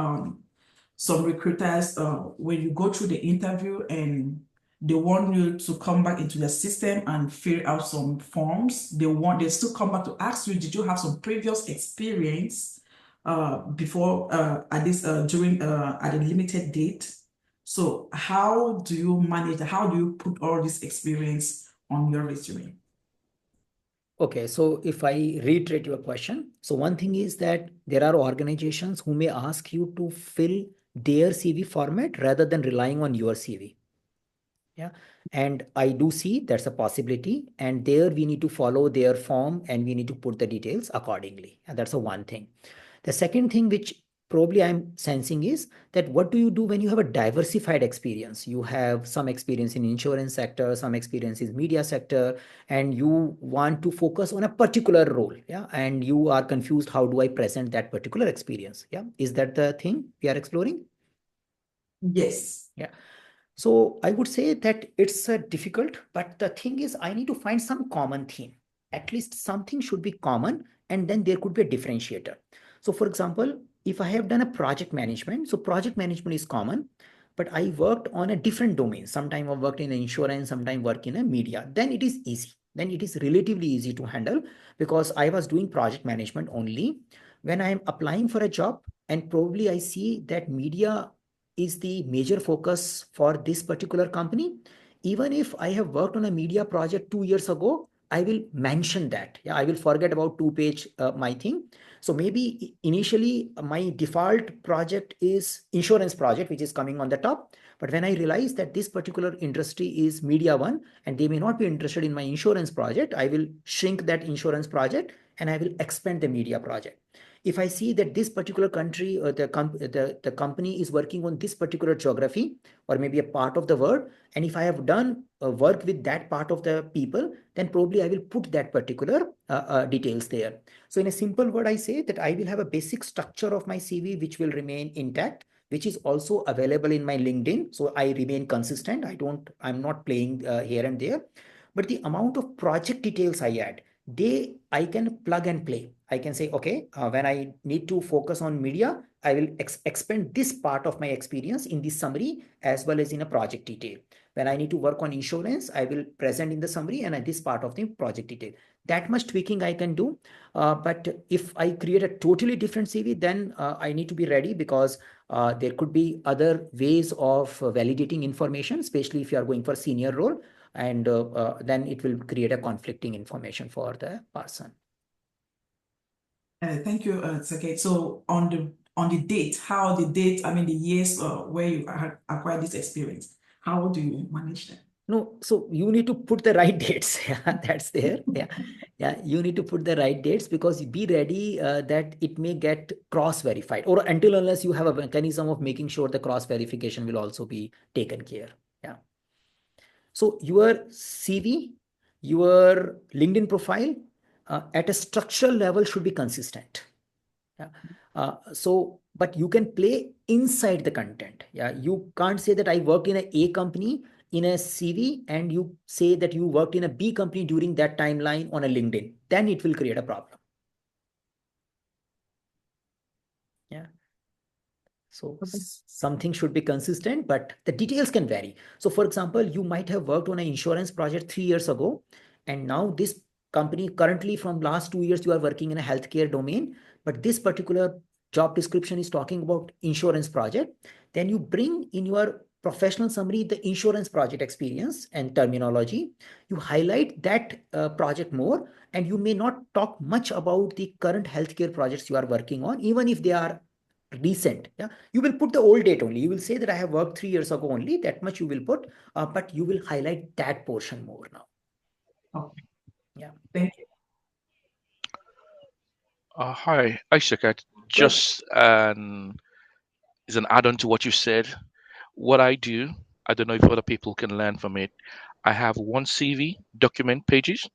some recruiters, when you go through the interview and they want you to come back into the system and fill out some forms, they still come back to ask you, did you have some previous experience before at this during at a limited date? So how do you manage, how do you put all this experience on your resume? Okay, so if I reiterate your question, so one thing is that there are organizations who may ask you to fill their CV format rather than relying on your CV. Yeah, and I do see that's a possibility, and there we need to follow their form and we need to put the details accordingly. And that's a one thing. The second thing which probably I'm sensing is that what do you do when you have a diversified experience? You have some experience in insurance sector, some experience in media sector, and you want to focus on a particular role. Yeah, and you are confused, how do I present that particular experience? Yeah, is that the thing we are exploring? Yes. Yeah. So I would say that it's difficult, but the thing is, I need to find some common theme. At least something should be common, and then there could be a differentiator. So, for example, if I have done a project management, so project management is common, but I worked on a different domain. Sometime I worked in insurance, sometime work in a media. Then it is easy. Then it is relatively easy to handle because I was doing project management only. When I am applying for a job, and probably I see that media is the major focus for this particular company. Even if I have worked on a media project 2 years ago, I will mention that. Yeah, I will forget about two-page my thing. So maybe initially my default project is insurance project, which is coming on the top. But when I realize that this particular industry is media one, and they may not be interested in my insurance project, I will shrink that insurance project and I will expand the media project. If I see that this particular country or the company is working on this particular geography or maybe a part of the world, and if I have done work with that part of the people, then probably I will put that particular details there. So in a simple word, I say that I will have a basic structure of my CV which will remain intact, which is also available in my LinkedIn. So I remain consistent. I'm not playing here and there. But the amount of project details I add, I can plug and play. I can say, okay, when I need to focus on media, I will expand this part of my experience in this summary as well as in a project detail. When I need to work on insurance, I will present in the summary and this part of the project detail. That much tweaking I can do. But if I create a totally different CV, then I need to be ready because there could be other ways of validating information, especially if you are going for senior role, and then it will create a conflicting information for the person. Thank you, Saket. So on the date, the years where you acquired this experience, how do you manage that? No, so you need to put the right dates. Yeah, that's there. Yeah, you need to put the right dates because be ready that it may get cross-verified or until unless you have a mechanism of making sure the cross-verification will also be taken care. Yeah. So your CV, your LinkedIn profile at a structural level should be consistent. Yeah. But you can play inside the content. Yeah. You can't say that I worked in a company in a CV and you say that you worked in a B company during that timeline on a LinkedIn. Then it will create a problem. Yeah. So something should be consistent, but the details can vary. So for example, you might have worked on an insurance project 3 years ago, and now this company currently from last 2 years, you are working in a healthcare domain, but this particular job description is talking about insurance project. Then you bring in your professional summary the insurance project experience and terminology. You highlight that project more, and you may not talk much about the current healthcare projects you are working on, even if they are recent. Yeah, you will put the old date only. You will say that I have worked 3 years ago only, that much you will put, but you will highlight that portion more now. Okay. Yeah. Thank you. Hi, Isaac. Just is an add-on to what you said. What I do, I don't know if other people can learn from it. I have one CV document pages,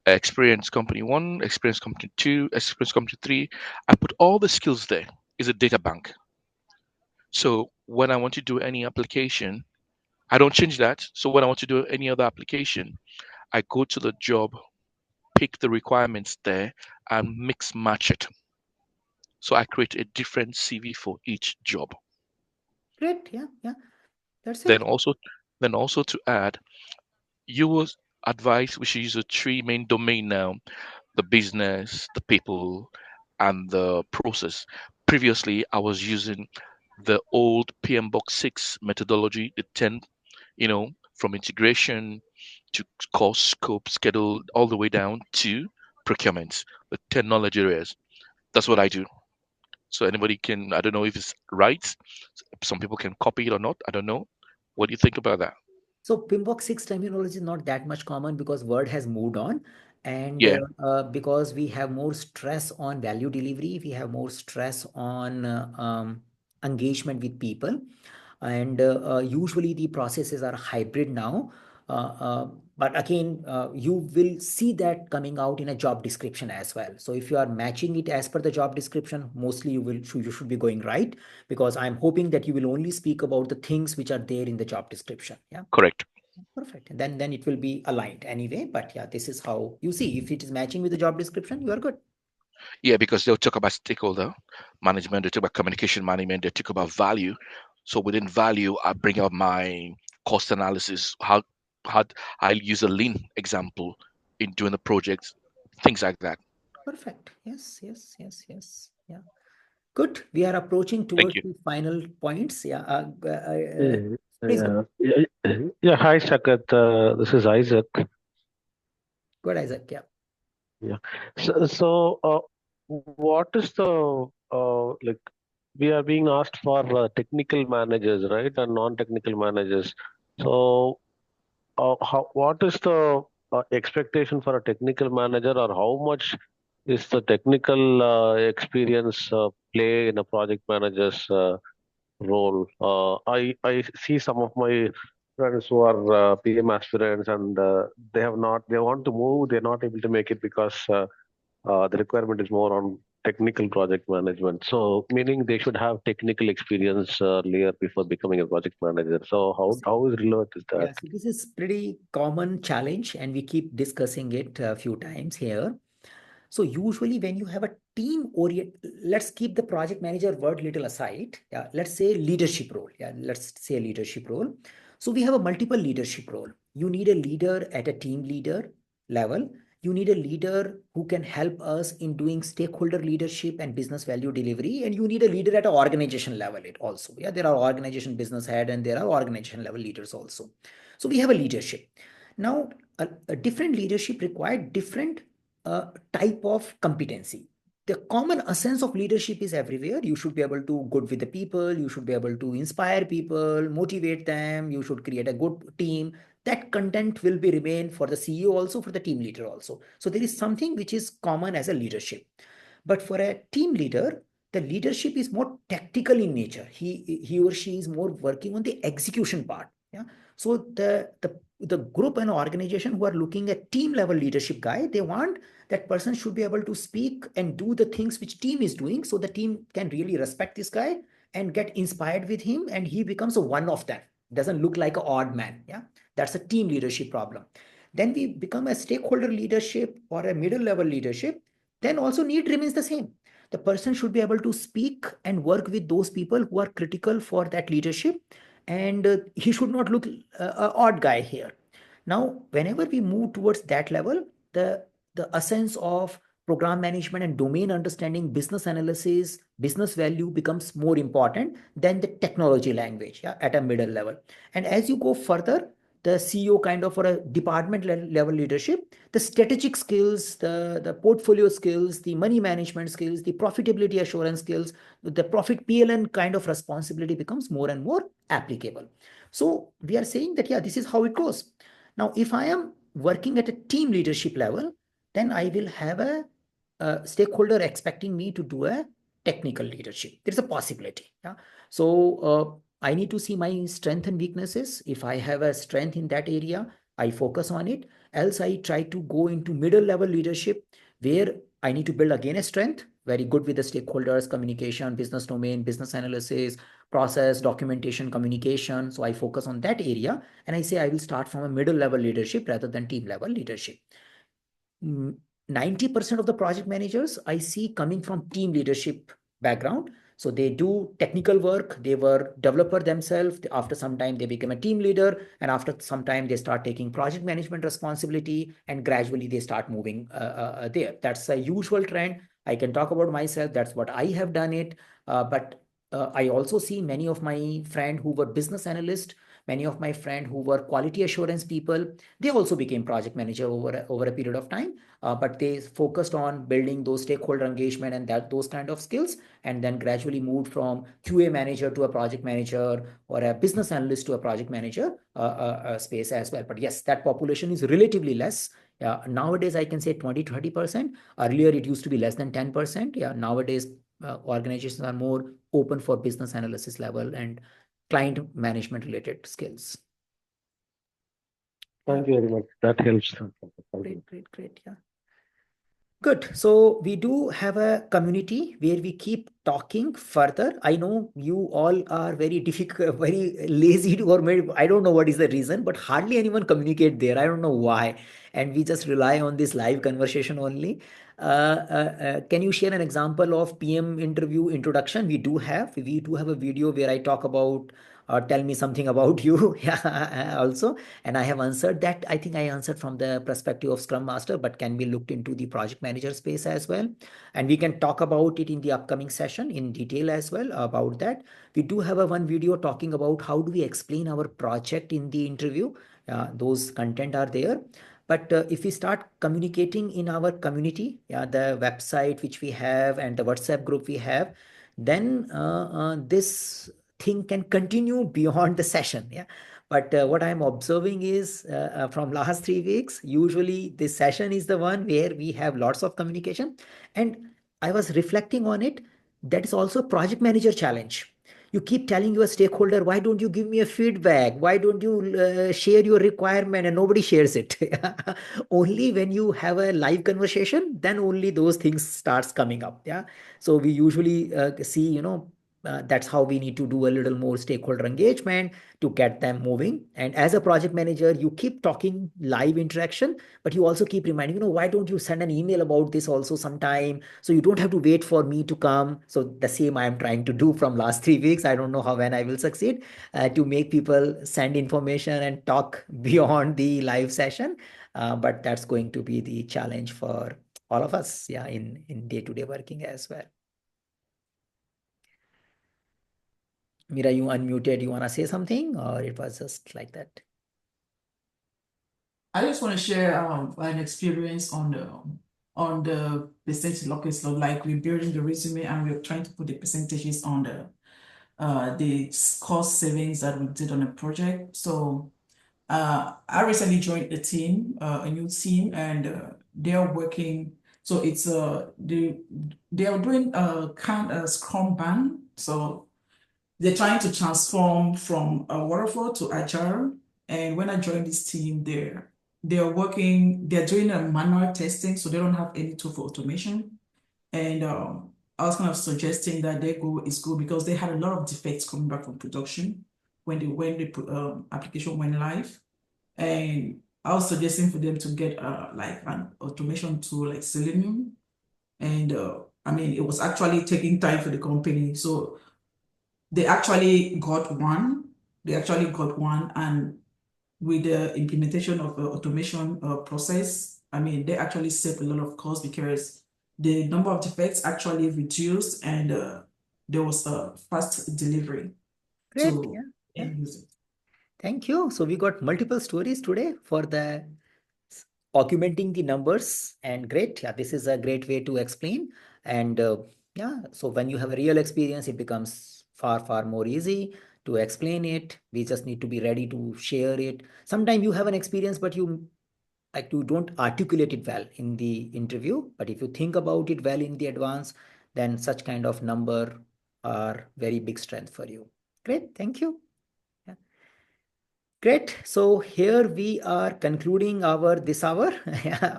experience company 1, experience company 2, experience company 3. I put all the skills there. It's a data bank. So when I want to do any application, I don't change that. So when I want to do any other application, I go to the job, pick the requirements there, and mix match it. So I create a different CV for each job. Great. Yeah. That's Then it. also to add, you will advise we should use a 3 main domain now: the business, the people, and the process. Previously, I was using the old PM Box 6 methodology, the 10, from integration to cost, scope, schedule, all the way down to procurement, the 10 knowledge areas. That's what I do. So anybody can, I don't know if it's right. Some people can copy it or not. I don't know. What do you think about that? So PIMBOK 6 terminology is not that much common because word has moved on. And Yeah, because we have more stress on value delivery, we have more stress on engagement with people. And usually the processes are hybrid now. But again, you will see that coming out in a job description as well. So if you are matching it as per the job description, mostly you should be going right, because I'm hoping that you will only speak about the things which are there in the job description. Yeah. correct. Perfect. And then it will be aligned anyway. But yeah, this is how you see if it is matching with the job description, you are good. Yeah, because they'll talk about stakeholder management, they talk about communication management, they talk about value. So within value, I bring out my cost analysis, how I'll use a lean example in doing the project, things like that. Perfect. Yes. Yeah. Good. We are approaching Thank towards you. the final points. Yeah. Yeah, Please go. yeah. Hi, Sakat. This is Isaac. Good, Isaac. Yeah. Yeah. So, what is the like? We are being asked for technical managers, right, and non-technical managers. So, what is the expectation for a technical manager, or how much is the technical experience play in a project manager's role? I see some of my friends who are PM aspirants, and they want to move, they're not able to make it because the requirement is more on technical project management. So, meaning they should have technical experience earlier before becoming a project manager. So, how is relevant is that? Yeah. So this is pretty common challenge, and we keep discussing it a few times here. So usually when you have a team orient, let's keep the project manager word little aside. Yeah, let's say leadership role. Yeah, let's say leadership role. So we have a multiple leadership role. You need a leader at a team leader level. You need a leader who can help us in doing stakeholder leadership and business value delivery. And you need a leader at an organization level it also. Yeah, there are organization business head and there are organization level leaders also. So we have a leadership. Now, a different leadership required different type of competency. the common essence of leadership is everywhere. You should be able to good with the people. You should be able to inspire people, motivate them. You should create a good team. That content will be remain for the CEO also, for the team leader also. So there is something which is common as a leadership. But for a team leader, the leadership is more tactical in nature. He or she is more working on the execution part. Yeah. So the group and organization who are looking at team level leadership guy, they want that person should be able to speak and do the things which team is doing, so the team can really respect this guy and get inspired with him, and he becomes a one of them. Doesn't look like an odd man. Yeah. That's a team leadership problem. Then we become a stakeholder leadership or a middle level leadership, then also need remains the same. The person should be able to speak and work with those people who are critical for that leadership, and he should not look a odd guy here. Now, whenever we move towards that level, the essence of program management and domain understanding, business analysis, business value becomes more important than the technology language, yeah, at a middle level. And as you go further, the CEO kind of, for a department level leadership, the strategic skills, the portfolio skills, the money management skills, the profitability assurance skills, the profit PLN kind of responsibility becomes more and more applicable. So we are saying that, yeah, this is how it goes. Now, if I am working at a team leadership level, then I will have a stakeholder expecting me to do a technical leadership. There's a possibility. Yeah. So I need to see my strengths and weaknesses. If I have a strength in that area, I focus on it. Else, I try to go into middle level leadership where I need to build again a strength, very good with the stakeholders, communication, business domain, business analysis, process, documentation, communication. So I focus on that area, and I say I will start from a middle level leadership rather than team level leadership. 90% of the project managers I see coming from team leadership background. So they do technical work. They were developer themselves. After some time, they become a team leader. And after some time, they start taking project management responsibility, and gradually they start moving there. That's a usual trend. I can talk about myself. That's what I have done it. But I also see many of my friends who were business analysts, many of my friends who were quality assurance people, they also became project manager over a period of time. But they focused on building those stakeholder engagement and those kind of skills, and then gradually moved from QA manager to a project manager, or a business analyst to a project manager space as well. But yes, that population is relatively less. Nowadays, I can say 20-30%. Earlier, it used to be less than 10%. Yeah, nowadays, organizations are more open for business analysis level and client management related skills. Thank you very much. That helps. Great. Yeah. Good. So we do have a community where we keep talking further. I know you all are very difficult, very lazy to, or maybe I don't know what is the reason, but hardly anyone communicate there. I don't know why. And we just rely on this live conversation only. Can you share an example of PM interview introduction? We do have a video where I talk about, tell me something about you. Yeah, also. And I have answered that. I think I answered from the perspective of Scrum Master, but can be looked into the project manager space as well. And we can talk about it in the upcoming session in detail as well about that. We do have one video talking about how do we explain our project in the interview. Those content are there. But if we start communicating in our community, the website which we have and the WhatsApp group we have, then this thing can continue beyond the session. Yeah. But what I'm observing is from last 3 weeks, usually this session is the one where we have lots of communication. And I was reflecting on it. That is also a project manager challenge. You keep telling your stakeholder, why don't you give me a feedback? Why don't you share your requirement? And nobody shares it. Only when you have a live conversation, then only those things starts coming up. Yeah. So we usually see, that's how we need to do a little more stakeholder engagement to get them moving. And as a project manager, you keep talking live interaction, but you also keep reminding, why don't you send an email about this also sometime? So you don't have to wait for me to come. So the same I am trying to do from last 3 weeks. I don't know when I will succeed to make people send information and talk beyond the live session. But that's going to be the challenge for all of us, in day-to-day working as well. Mira, you unmuted. You want to say something, or it was just like that? I just want to share an experience on on the percentage lockers, like we're building the resume and we're trying to put the percentages on the cost savings that we did on a project. So I recently joined a team, a new team, and they are working. So it's they are doing a kind of Scrum Band. So they're trying to transform from waterfall to agile. And when I joined this team, they're doing a manual testing, so they don't have any tool for automation. And I was kind of suggesting that their goal is good because they had a lot of defects coming back from production when the application went live. And I was suggesting for them to get like an automation tool like Selenium. And I mean, it was actually taking time for the company. So they actually got one. And with the implementation of the automation process, I mean, they actually saved a lot of cost because the number of defects actually reduced, and there was a fast delivery Great. to Yeah. end user. Thank you. So we got multiple stories today for the augmenting the numbers, and great. Yeah, this is a great way to explain. And yeah, so when you have a real experience, it becomes far more easy to explain it. We just need to be ready to share it. Sometimes you have an experience, but you don't articulate it well in the interview. But if you think about it well in the advance, then such kind of number are very big strength for you. Great. Thank you. Yeah. Great. So here we are concluding this hour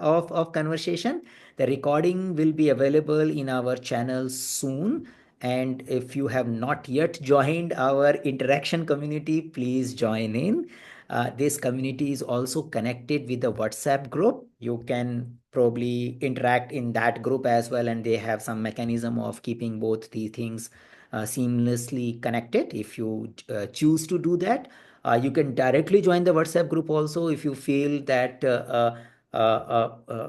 of conversation. The recording will be available in our channel soon. And if you have not yet joined our interaction community, please join in. This community is also connected with the WhatsApp group. You can probably interact in that group as well, and they have some mechanism of keeping both these things seamlessly connected. If you choose to do that, you can directly join the WhatsApp group also if you feel that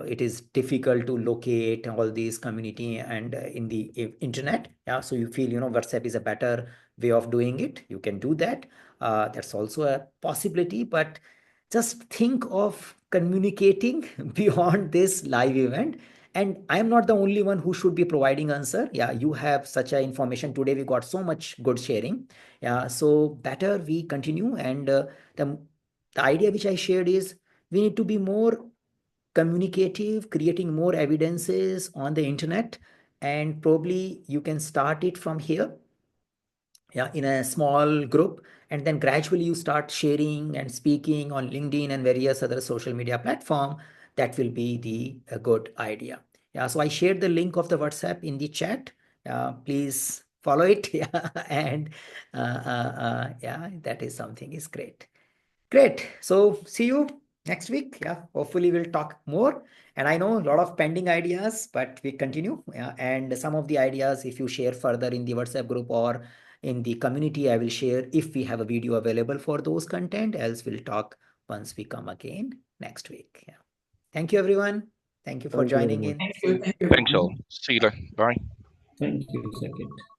it is difficult to locate all these community and in the internet. Yeah, so you feel WhatsApp is a better way of doing it. You can do that. That's also a possibility, but just think of communicating beyond this live event. And I'm not the only one who should be providing answer. Yeah, you have such a information today. We got so much good sharing. Yeah, so better we continue. And the idea which I shared is we need to be more communicative, creating more evidences on the internet, and probably you can start it from here, yeah, in a small group, and then gradually you start sharing and speaking on LinkedIn and various other social media platform. That will be a good idea. Yeah, so I shared the link of the WhatsApp in the chat. Please follow it. Yeah, and yeah, that is something is great. Great. So see you next week. Yeah, hopefully we'll talk more. And I know a lot of pending ideas, but we continue. Yeah, and some of the ideas, if you share further in the WhatsApp group or in the community, I will share if we have a video available for those content. Else we'll talk once we come again next week. Yeah. Thank you, everyone. Thank you for Thank you very joining much. in. Thank See you. you. Thank you. Thanks all. See you later. Bye. Thank you, Second.